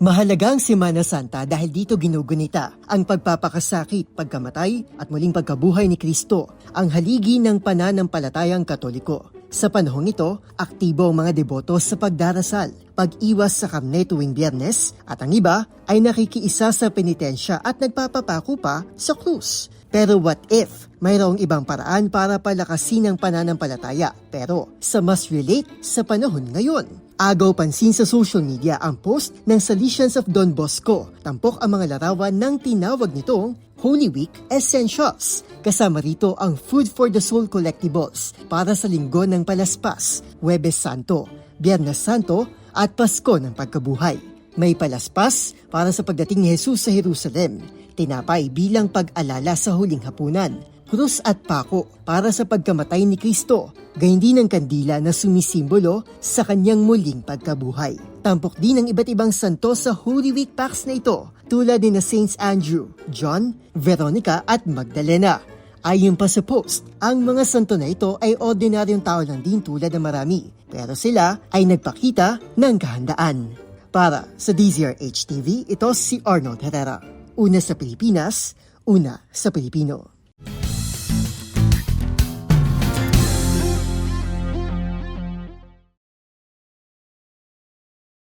Mahalaga ang Semana Santa dahil dito ginugunita ang pagpapakasakit, pagkamatay at muling pagkabuhay ni Kristo, ang haligi ng pananampalatayang Katoliko. Sa panahong ito, aktibo ang mga deboto sa pagdarasal, pag-iwas sa karne tuwing Biyernes at ang iba ay nakikiisa sa penitensya at nagpapapako pa sa krus. Pero what if mayroong ibang paraan para palakasin ang pananampalataya pero sa mas relate sa panahon ngayon? Agaw pansin sa social media ang post ng Salesians of Don Bosco. Tampok ang mga larawan ng tinawag nitong Holy Week Essentials. Kasama rito ang Food for the Soul collectibles para sa Linggo ng Palaspas, Huwebes Santo, Biyernes Santo at Pasko ng Pagkabuhay. May palaspas para sa pagdating ni Jesus sa Jerusalem, tinapay bilang pag-alala sa huling hapunan, krus at pako para sa pagkamatay ni Kristo, gayon din ang kandila na sumisimbolo sa kanyang muling pagkabuhay. Tampok din ang iba't ibang santo sa Holy Week packs na ito, tulad ni na Saints Andrew, John, Veronica at Magdalena. Ayon pa sa post, ang mga santo na ito ay ordinaryong tao lang din tulad ng marami, pero sila ay nagpakita ng kahandaan. Para sa DZRH TV, ito si Arnold Herrera. Una sa Pilipinas, una sa Pilipino.